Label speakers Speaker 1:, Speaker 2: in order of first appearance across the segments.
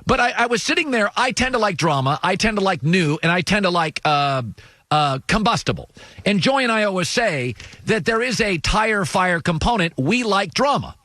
Speaker 1: But I was sitting there. I tend to like drama. I tend to like new, and I tend to like combustible. And Joy and I always say that there is a tire fire component. We like drama.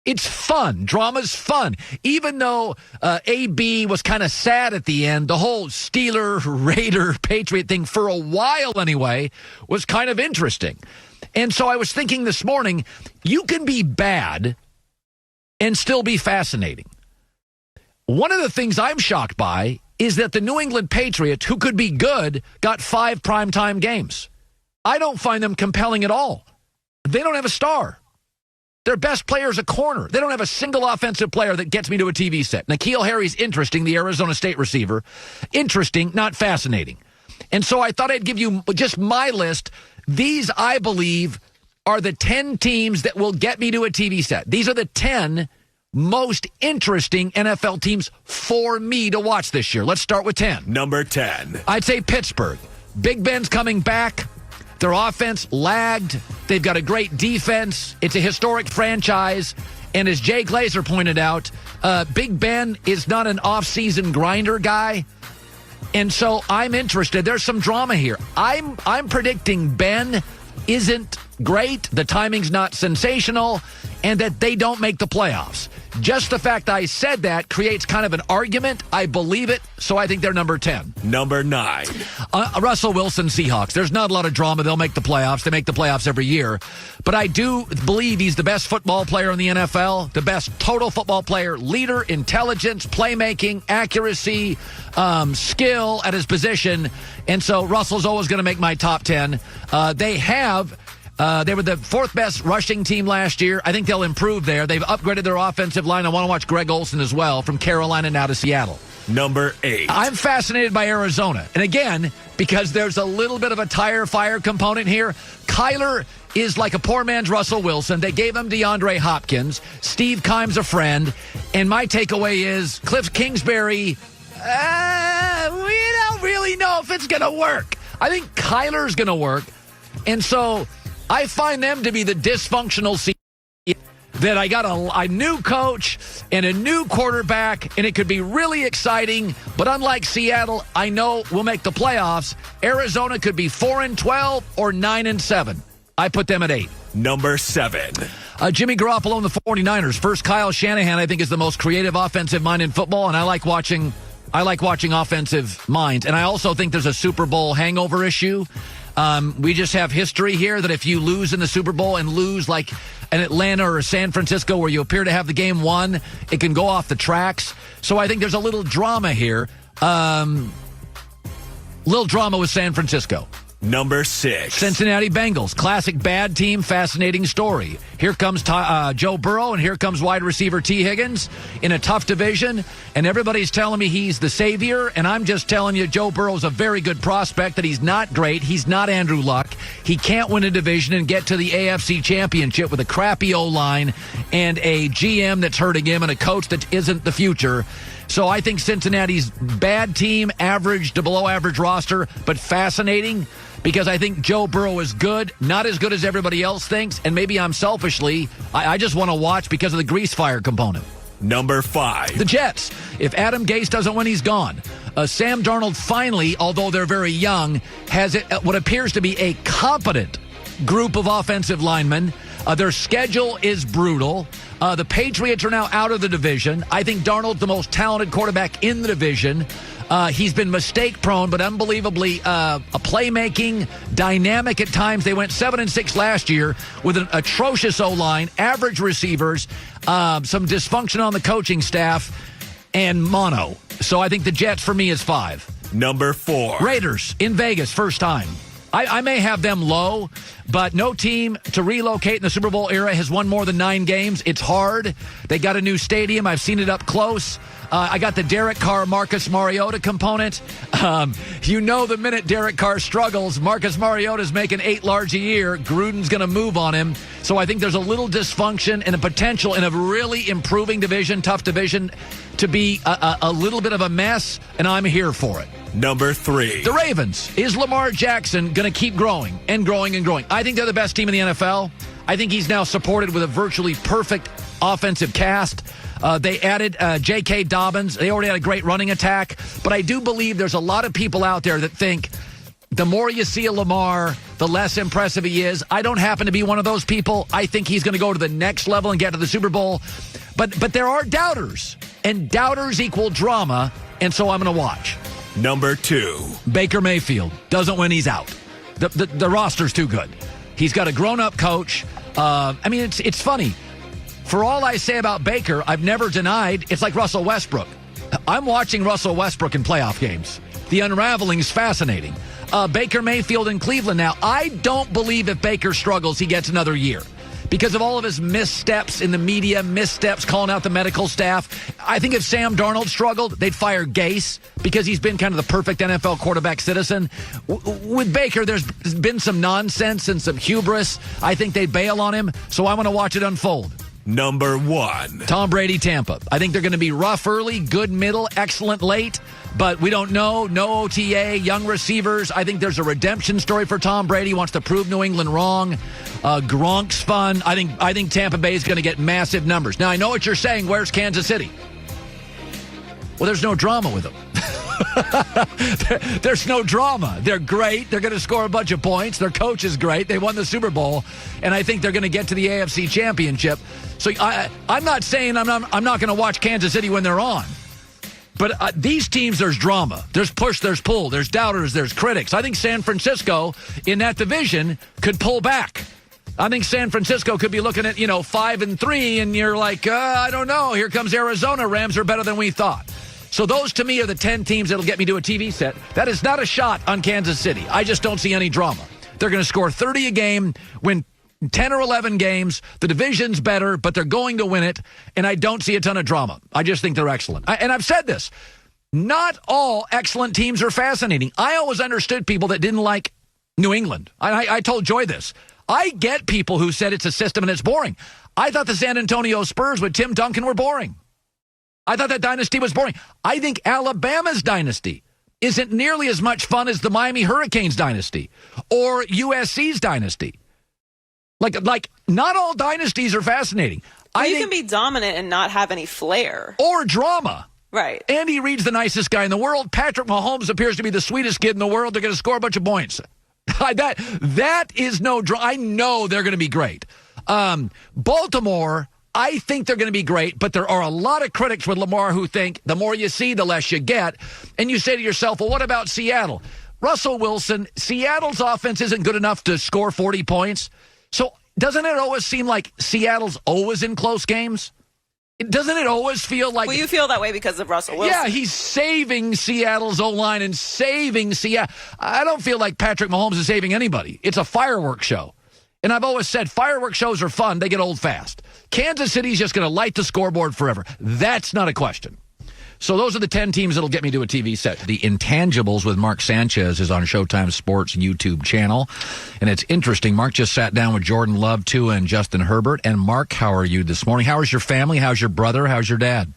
Speaker 1: It's fun. Drama's fun. Even though AB was kind of sad at the end, the whole Steeler, Raider, Patriot thing, for a while anyway, was kind of interesting. And so I was thinking this morning, you can be bad and still be fascinating. One of the things I'm shocked by is that the New England Patriots, who could be good, got 5 primetime games. I don't find them compelling at all. They don't have a star. Their best player is a corner. They don't have a single offensive player that gets me to a TV set. N'Keal Harry's interesting, the Arizona State receiver. Interesting, not fascinating. And so I thought I'd give you just my list. These, I believe, are the 10 teams that will get me to a TV set. These are the 10 most interesting NFL teams for me to watch this year. Let's start with 10.
Speaker 2: Number 10.
Speaker 1: I'd say Pittsburgh. Big Ben's coming back. Their offense lagged. They've got a great defense. It's a historic franchise. And as Jay Glazer pointed out, Big Ben is not an off-season grinder guy. And so I'm interested. There's some drama here. I'm predicting Ben isn't great, the timing's not sensational, and that they don't make the playoffs. Just the fact I said that creates kind of an argument. I believe it, so I think they're number 10.
Speaker 2: Number 9.
Speaker 1: Russell Wilson, Seahawks. There's not a lot of drama. They'll make the playoffs. They make the playoffs every year. But I do believe he's the best football player in the NFL, the best total football player, leader, intelligence, playmaking, accuracy, skill at his position. And so Russell's always going to make my top 10. They were the 4th best rushing team last year. I think they'll improve there. They've upgraded their offensive line. I want to watch Greg Olsen as well from Carolina now to Seattle.
Speaker 2: Number 8.
Speaker 1: I'm fascinated by Arizona. And again, because there's a little bit of a tire fire component here, Kyler is like a poor man's Russell Wilson. They gave him DeAndre Hopkins. Steve Keim's a friend. And my takeaway is Cliff Kingsbury, we don't really know if it's going to work. I think Kyler's going to work. And so I find them to be the dysfunctional season that I got a new coach and a new quarterback, and it could be really exciting. But unlike Seattle, I know we'll make the playoffs. Arizona could be 4-12 or 9-7. I put them at 8.
Speaker 2: Number 7.
Speaker 1: Jimmy Garoppolo and the 49ers. First, Kyle Shanahan, I think, is the most creative offensive mind in football, and I like watching offensive minds. And I also think there's a Super Bowl hangover issue. We just have history here that if you lose in the Super Bowl and lose like an Atlanta or a San Francisco where you appear to have the game won, it can go off the tracks. So I think there's a little drama here. Little drama with San Francisco.
Speaker 2: Number 6.
Speaker 1: Cincinnati Bengals. Classic bad team, fascinating story. Here comes Joe Burrow, and here comes wide receiver T. Higgins in a tough division, and everybody's telling me he's the savior, and I'm just telling you Joe Burrow's a very good prospect, that he's not great. He's not Andrew Luck. He can't win a division and get to the AFC Championship with a crappy O-line and a GM that's hurting him and a coach that isn't the future. So I think Cincinnati's bad team, average to below average roster, but fascinating because I think Joe Burrow is good, not as good as everybody else thinks, and maybe I'm selfishly, I just want to watch because of the grease fire component.
Speaker 2: Number 5.
Speaker 1: The Jets. If Adam Gase doesn't win, he's gone. Sam Darnold finally, although they're very young, has what appears to be a competent group of offensive linemen. Their schedule is brutal. The Patriots are now out of the division. I think Darnold's the most talented quarterback in the division. He's been mistake-prone, but unbelievably a playmaking, dynamic at times. They went 7-6 last year with an atrocious O-line, average receivers, some dysfunction on the coaching staff, and mono. So I think the Jets, for me, is 5.
Speaker 2: Number 4.
Speaker 1: Raiders in Vegas, first time. I may have them low, but no team to relocate in the Super Bowl era has won more than 9 games. It's hard. They got a new stadium. I've seen it up close. I got the Derek Carr, Marcus Mariota component. The minute Derek Carr struggles, Marcus Mariota's making $8 large a year. Gruden's going to move on him. So I think there's a little dysfunction and a potential in a really improving division, tough division, to be a little bit of a mess, and I'm here for it.
Speaker 2: Number 3.
Speaker 1: The Ravens. Is Lamar Jackson going to keep growing and growing and growing? I think they're the best team in the NFL. I think he's now supported with a virtually perfect offensive cast. They added J.K. Dobbins. They already had a great running attack. But I do believe there's a lot of people out there that think the more you see of Lamar, the less impressive he is. I don't happen to be one of those people. I think he's going to go to the next level and get to the Super Bowl. But there are doubters, and doubters equal drama, and so I'm going to watch.
Speaker 2: Number 2.
Speaker 1: Baker Mayfield. Doesn't win, he's out. The roster's too good. He's got a grown-up coach. It's funny. For all I say about Baker, I've never denied it's like Russell Westbrook. I'm watching Russell Westbrook in playoff games. The unraveling is fascinating. Baker Mayfield in Cleveland now. I don't believe if Baker struggles, he gets another year. Because of all of his missteps in the media, missteps calling out the medical staff. I think if Sam Darnold struggled, they'd fire Gase because he's been kind of the perfect NFL quarterback citizen. With Baker, there's been some nonsense and some hubris. I think they bail on him, so I want to watch it unfold.
Speaker 2: Number 1.
Speaker 1: Tom Brady, Tampa. I think they're going to be rough early, good middle, excellent late, but we don't know. No OTA, young receivers. I think there's a redemption story for Tom Brady. He wants to prove New England wrong. Gronk's fun. I think Tampa Bay is going to get massive numbers. Now, I know what you're saying. Where's Kansas City? Well, there's no drama with them. There's no drama. They're great. They're going to score a bunch of points. Their coach is great. They won the Super Bowl, and I think they're going to get to the AFC Championship. So I'm not saying I'm not going to watch Kansas City when they're on. But these teams, there's drama. There's push, there's pull, there's doubters, there's critics. I think San Francisco in that division could pull back. I think San Francisco could be looking at, 5-3, and you're like, I don't know. Here comes Arizona. Rams are better than we thought. So those, to me, are the 10 teams that'll get me to a TV set. That is not a shot on Kansas City. I just don't see any drama. They're going to score 30 a game, win 10 or 11 games. The division's better, but they're going to win it, and I don't see a ton of drama. I just think they're excellent. And I've said this. Not all excellent teams are fascinating. I always understood people that didn't like New England. I told Joy this. I get people who said it's a system and it's boring. I thought the San Antonio Spurs with Tim Duncan were boring. I thought that dynasty was boring. I think Alabama's dynasty isn't nearly as much fun as the Miami Hurricanes dynasty or USC's dynasty. Like not all dynasties are fascinating.
Speaker 3: Well, you can be dominant and not have any flair.
Speaker 1: Or drama.
Speaker 3: Right.
Speaker 1: Andy Reid's the nicest guy in the world. Patrick Mahomes appears to be the sweetest kid in the world. They're going to score a bunch of points. That is no drama. I know they're going to be great. Baltimore, I think they're going to be great, but there are a lot of critics with Lamar who think the more you see, the less you get. And you say to yourself, well, what about Seattle? Russell Wilson, Seattle's offense isn't good enough to score 40 points. So doesn't it always seem like Seattle's always in close games? Doesn't it always feel like...
Speaker 3: Well, you feel that way because of Russell Wilson.
Speaker 1: Yeah, he's saving Seattle's O-line and saving Seattle. I don't feel like Patrick Mahomes is saving anybody. It's a fireworks show. And I've always said fireworks shows are fun. They get old fast. Kansas City's just going to light the scoreboard forever. That's not a question. So those are the 10 teams that'll get me to a TV set. The Intangibles with Mark Sanchez is on Showtime Sports YouTube channel. And it's interesting. Mark just sat down with Jordan Love, Tua, and Justin Herbert. And Mark, how are you this morning? How is your family? How's your brother? How's your dad?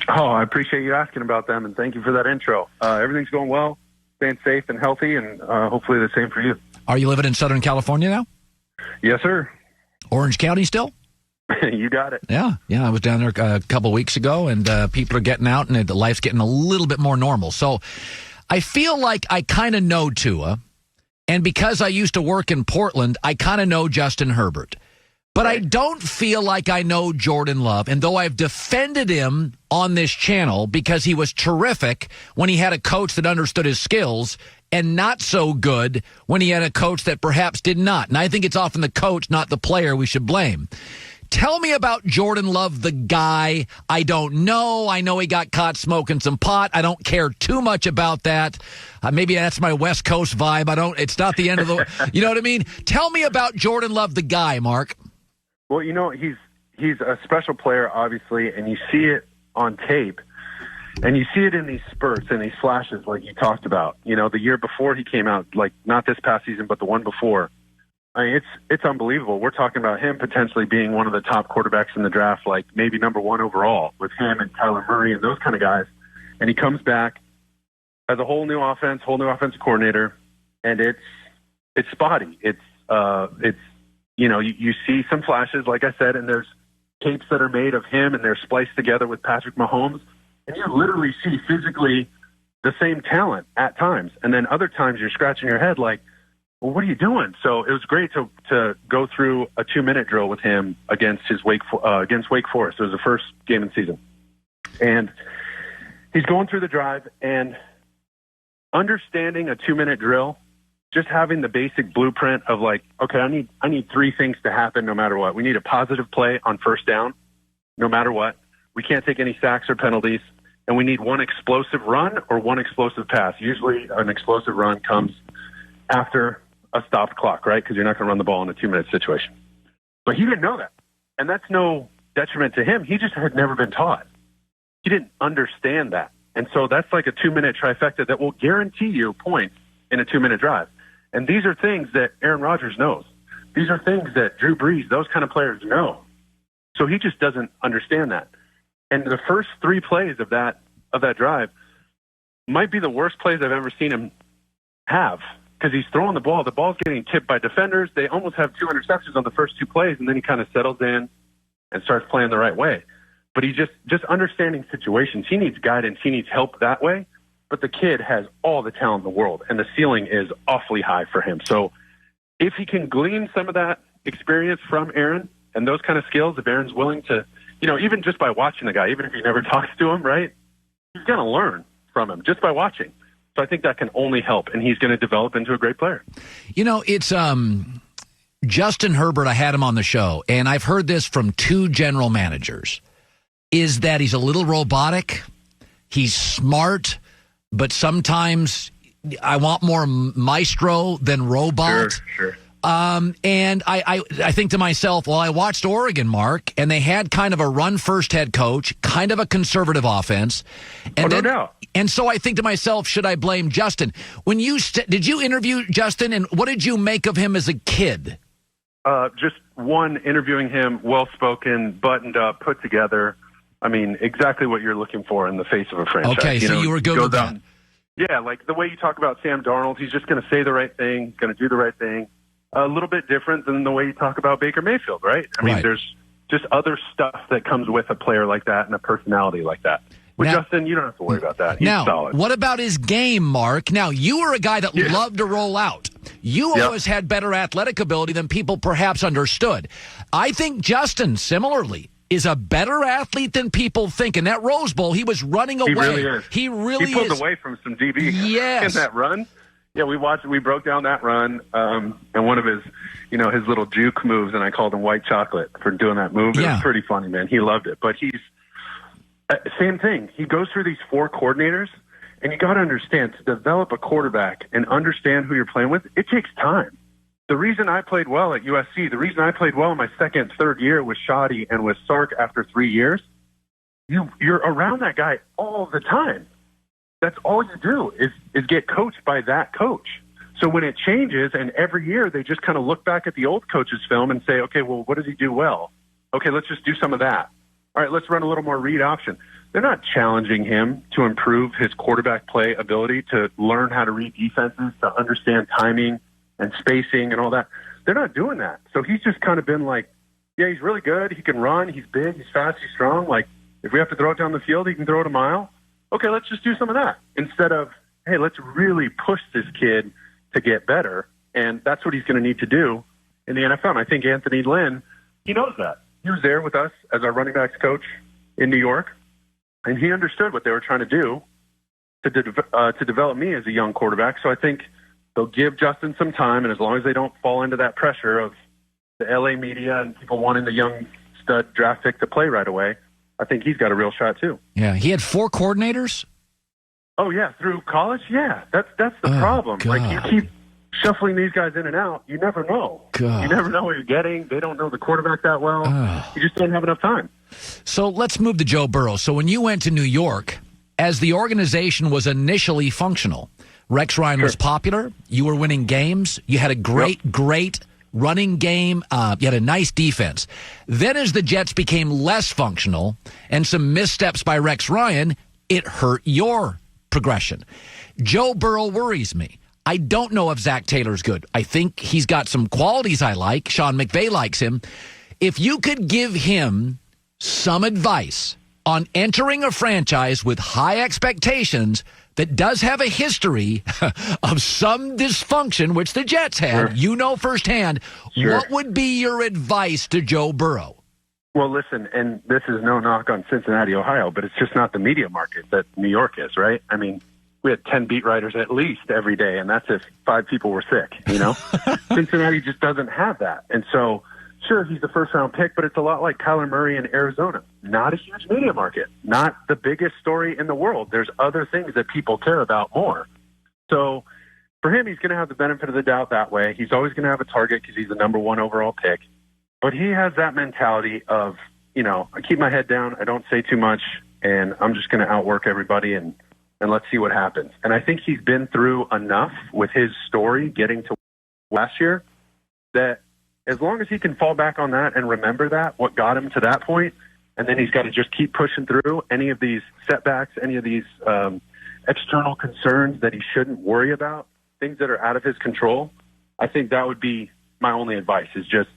Speaker 4: Oh, I appreciate you asking about them, and thank you for that intro. Everything's going well, staying safe and healthy, and hopefully the same for you.
Speaker 1: Are you living in Southern California now?
Speaker 4: Yes, sir.
Speaker 1: Orange County still?
Speaker 4: You got it.
Speaker 1: Yeah. I was down there a couple of weeks ago, and people are getting out, and life's getting a little bit more normal. So I feel like I kind of know Tua, and because I used to work in Portland, I kind of know Justin Herbert. But I don't feel like I know Jordan Love, and though I've defended him on this channel because he was terrific when he had a coach that understood his skills and not so good when he had a coach that perhaps did not. And I think it's often the coach, not the player, we should blame. Tell me about Jordan Love, the guy. I don't know. I know he got caught smoking some pot. I don't care too much about that. Maybe that's my West Coast vibe. It's not the end of the, you know what I mean? Tell me about Jordan Love, the guy, Mark.
Speaker 4: Well, he's a special player, obviously, and you see it on tape, and you see it in these spurts and these flashes like you talked about. The year before he came out, like not this past season, but the one before. I mean, it's unbelievable. We're talking about him potentially being one of the top quarterbacks in the draft, like maybe number one overall with him and Kyler Murray and those kind of guys. And he comes back, has a whole new offense, whole new offensive coordinator, and it's spotty. You see some flashes, like I said, and there's tapes that are made of him, and they're spliced together with Patrick Mahomes, and you literally see physically the same talent at times. And then other times you're scratching your head like, well, what are you doing? So it was great to go through a 2-minute drill with him against Wake Forest. It was the first game in the season. And he's going through the drive and understanding a 2-minute drill, just having the basic blueprint of like, okay, I need 3 things to happen no matter what. We need a positive play on first down, no matter what. We can't take any sacks or penalties. And we need 1 explosive run or 1 explosive pass. Usually an explosive run comes after a stopped clock, right? Because you're not going to run the ball in a 2-minute situation. But he didn't know that. And that's no detriment to him. He just had never been taught. He didn't understand that. And so that's like a 2-minute trifecta that will guarantee you points in a 2-minute drive. And these are things that Aaron Rodgers knows. These are things that Drew Brees, those kind of players know. So he just doesn't understand that. And the first 3 plays of that drive might be the worst plays I've ever seen him have, because he's throwing the ball. The ball's getting tipped by defenders. They almost have 2 interceptions on the first 2 plays, and then he kind of settles in and starts playing the right way. But he just understanding situations. He needs guidance. He needs help that way. But the kid has all the talent in the world, and the ceiling is awfully high for him. So if he can glean some of that experience from Aaron and those kind of skills, if Aaron's willing to, even just by watching the guy, even if he never talks to him, right, he's going to learn from him just by watching. So I think that can only help, and he's going to develop into a great player.
Speaker 1: It's Justin Herbert. I had him on the show, and I've heard this from 2 general managers, is that he's a little robotic. He's smart, but sometimes I want more maestro than robot.
Speaker 4: Sure.
Speaker 1: And I think to myself, well, I watched Oregon, Mark, and they had kind of a run-first head coach, kind of a conservative offense. And
Speaker 4: no doubt.
Speaker 1: And so I think to myself, should I blame Justin? When did you interview Justin, and what did you make of him as a kid?
Speaker 4: Just interviewing him, well-spoken, buttoned up, put together. I mean, exactly what you're looking for in the face of a franchise.
Speaker 1: Okay, so you were good with that.
Speaker 4: Yeah, like the way you talk about Sam Darnold, he's just going to say the right thing, going to do the right thing. A little bit different than the way you talk about Baker Mayfield, right? I mean, there's just other stuff that comes with a player like that and a personality like that. With Justin, you don't have to worry about that. He's solid.
Speaker 1: What about his game, Mark? Now, you were a guy that loved to roll out. You always had better athletic ability than people perhaps understood. I think Justin, similarly, is a better athlete than people think. In that Rose Bowl, he was running away.
Speaker 4: He really is.
Speaker 1: He really
Speaker 4: He pulled away from some DBs in that run. Yeah, we broke down that run, and one of his little juke moves, and I called him white chocolate for doing that move. It was pretty funny, man. He loved it. But he's same thing. He goes through these 4 coordinators, and you got to understand, to develop a quarterback and understand who you're playing with, it takes time. The reason I played well at USC, the reason I played well in my 2nd, 3rd year with Shoddy and with Sark after 3 years, you're around that guy all the time. That's all you do is get coached by that coach. So when it changes, and every year they just kind of look back at the old coach's film and say, okay, well, what does he do well? Okay, let's just do some of that. All right, let's run a little more read option. They're not challenging him to improve his quarterback play ability, to learn how to read defenses, to understand timing and spacing and all that. They're not doing that. So he's just kind of been like, yeah, he's really good. He can run. He's big. He's fast. He's strong. Like, if we have to throw it down the field, he can throw it a mile. Okay, let's just do some of that instead of, hey, let's really push this kid to get better. And that's what he's going to need to do in the NFL. And I think Anthony Lynn, he knows that. He was there with us as our running backs coach in New York, and he understood what they were trying to do to develop me as a young quarterback. So I think they'll give Justin some time, and as long as they don't fall into that pressure of the LA media and people wanting the young stud draft pick to play right away, I think he's got a real shot too.
Speaker 1: Yeah, he had 4 coordinators?
Speaker 4: Oh, yeah, through college? Yeah, that's the problem.
Speaker 1: God.
Speaker 4: Like, you keep shuffling these guys in and out. You never know.
Speaker 1: God.
Speaker 4: You never know what you're getting. They don't know the quarterback that well. You just don't have enough time.
Speaker 1: So let's move to Joe Burrow. So when you went to New York, as the organization was initially functional, Rex Ryan was popular. You were winning games. You had a great running game. You had a nice defense. Then as the Jets became less functional and some missteps by Rex Ryan, it hurt your progression. Joe Burrow worries me. I don't know if Zach Taylor's good. I think he's got some qualities I like. Sean McVay likes him. If you could give him some advice on entering a franchise with high expectations that does have a history of some dysfunction, which the Jets had,
Speaker 4: Sure.
Speaker 1: you know firsthand,
Speaker 4: Sure.
Speaker 1: what would be your advice to Joe Burrow?
Speaker 4: Well, listen, and this is no knock on Cincinnati, Ohio, but it's just not the media market that New York is, right? I mean, we had 10 beat writers at least every day, and that's if 5 people were sick, you know? Cincinnati just doesn't have that. And so, sure, he's the first-round pick, but it's a lot like Kyler Murray in Arizona. Not a huge media market. Not the biggest story in the world. There's other things that people care about more. So for him, he's going to have the benefit of the doubt that way. He's always going to have a target because he's the number 1 overall pick. But he has that mentality of, you know, I keep my head down, I don't say too much, and I'm just going to outwork everybody and let's see what happens. And I think he's been through enough with his story getting to last year that as long as he can fall back on that and remember that, what got him to that point, and then he's got to just keep pushing through any of these setbacks, any of these external concerns that he shouldn't worry about, things that are out of his control, I think that would be my only advice is just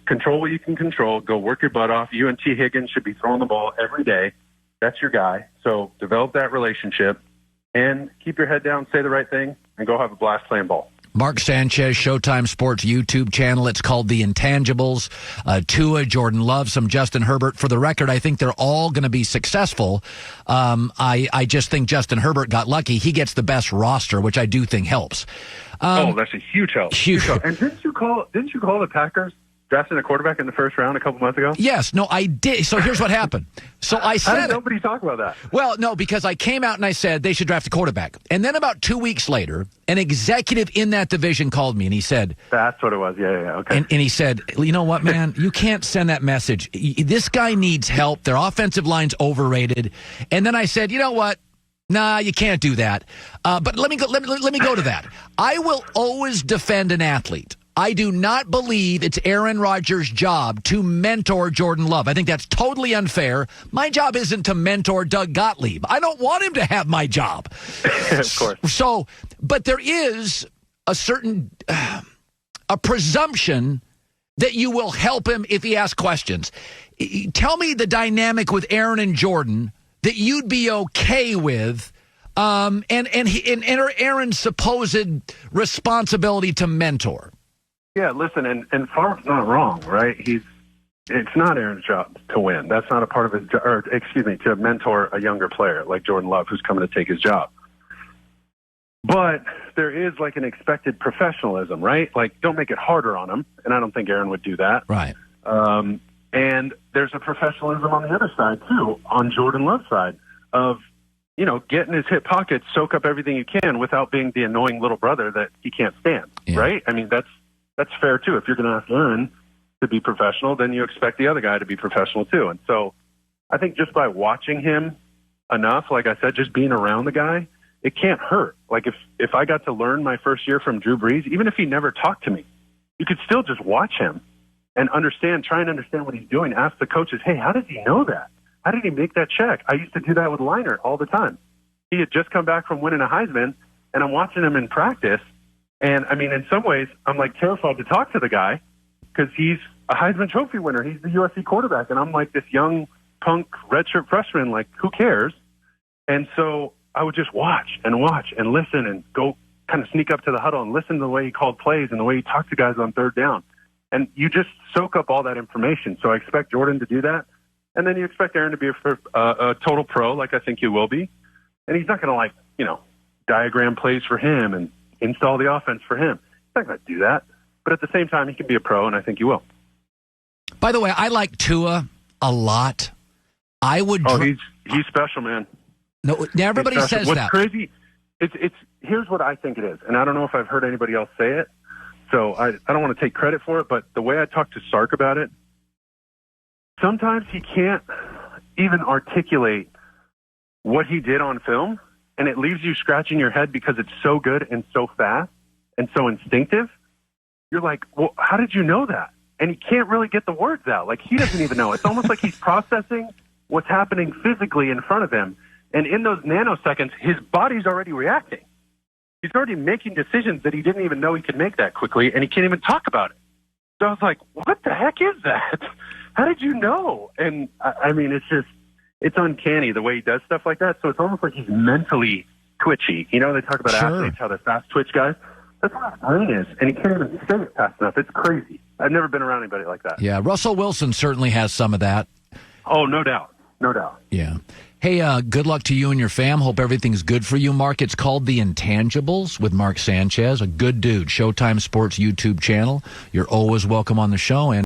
Speaker 4: control what you can control. Go work your butt off. You and T. Higgins should be throwing the ball every day. That's your guy. So develop that relationship and keep your head down, say the right thing, and go have a blast playing ball.
Speaker 1: Mark Sanchez, Showtime Sports YouTube channel. It's called The Intangibles. Tua, Jordan Love, some Justin Herbert. For the record, I think they're all going to be successful. I just think Justin Herbert got lucky. He gets the best roster, which I do think helps.
Speaker 4: That's a huge help.
Speaker 1: Huge help.
Speaker 4: And didn't you call the Packers drafting a quarterback in the first round a couple months ago?
Speaker 1: Yes. No, I did. So here's what happened. So I said,
Speaker 4: how did nobody talk about that?
Speaker 1: Well, no, because I came out and I said they should draft a quarterback. And then about 2 weeks later, an executive in that division called me and he said,
Speaker 4: that's what it was. Yeah. Okay.
Speaker 1: And he said, you know what, man, you can't send that message. This guy needs help. Their offensive line's overrated. And then I said, you know what? Nah, you can't do that. But let me go to that. I will always defend an athlete. I do not believe it's Aaron Rodgers' job to mentor Jordan Love. I think that's totally unfair. My job isn't to mentor Doug Gottlieb. I don't want him to have my job.
Speaker 4: Of course.
Speaker 1: So, but there is a certain a presumption that you will help him if he asks questions. Tell me the dynamic with Aaron and Jordan that you'd be okay with, and Aaron's supposed responsibility to mentor.
Speaker 4: Yeah, listen, and Favre's not wrong, right? It's not Aaron's job to win. That's not a part of his to mentor a younger player like Jordan Love who's coming to take his job. But there is like an expected professionalism, right? Like, don't make it harder on him, and I don't think Aaron would do that.
Speaker 1: Right.
Speaker 4: And there's a professionalism on the other side, too, on Jordan Love's side of, you know, get in his hip pocket, soak up everything you can without being the annoying little brother that he can't stand, right? I mean, that's fair, too. If you're going to ask Aaron to be professional, then you expect the other guy to be professional, too. And so I think just by watching him enough, like I said, just being around the guy, it can't hurt. Like if I got to learn my first year from Drew Brees, even if he never talked to me, you could still just watch him and try and understand what he's doing. Ask the coaches, hey, how does he know that? How did he make that check? I used to do that with Leinart all the time. He had just come back from winning a Heisman, and I'm watching him in practice. And, I mean, in some ways, I'm, like, terrified to talk to the guy because he's a Heisman Trophy winner. He's the USC quarterback, and I'm, like, this young punk redshirt freshman, like, who cares? And so I would just watch and listen and go kind of sneak up to the huddle and listen to the way he called plays and the way he talked to guys on third down. And you just soak up all that information. So I expect Jordan to do that. And then you expect Aaron to be a total pro, like I think he will be. And he's not going to, like, you know, diagram plays for him and install the offense for him. He's not going to do that. But at the same time, he can be a pro, and I think he will.
Speaker 1: By the way, I like Tua a lot. I would.
Speaker 4: He's special, man.
Speaker 1: No, everybody says
Speaker 4: What's
Speaker 1: that.
Speaker 4: What's crazy? Here's what I think it is, and I don't know if I've heard anybody else say it. So I don't want to take credit for it, but the way I talked to Sark about it, sometimes he can't even articulate what he did on film, and it leaves you scratching your head because it's so good and so fast and so instinctive. You're like, well, how did you know that? And he can't really get the words out. Like, he doesn't even know. It's almost like he's processing what's happening physically in front of him. And in those nanoseconds, his body's already reacting. He's already making decisions that he didn't even know he could make that quickly, and he can't even talk about it. So I was like, what the heck is that? how did you know? And I mean, it's uncanny the way he does stuff like that. So it's almost like he's mentally twitchy. You know, they talk about athletes, how they're fast twitch guys. That's what his brain is, and he can't even say it fast enough. It's crazy. I've never been around anybody like that.
Speaker 1: Yeah, Russell Wilson certainly has some of that.
Speaker 4: Oh, no doubt. No doubt.
Speaker 1: Yeah. Hey, good luck to you and your fam. Hope everything's good for you, Mark. It's called The Intangibles with Mark Sanchez, a good dude. Showtime Sports YouTube channel. You're always welcome on the show. And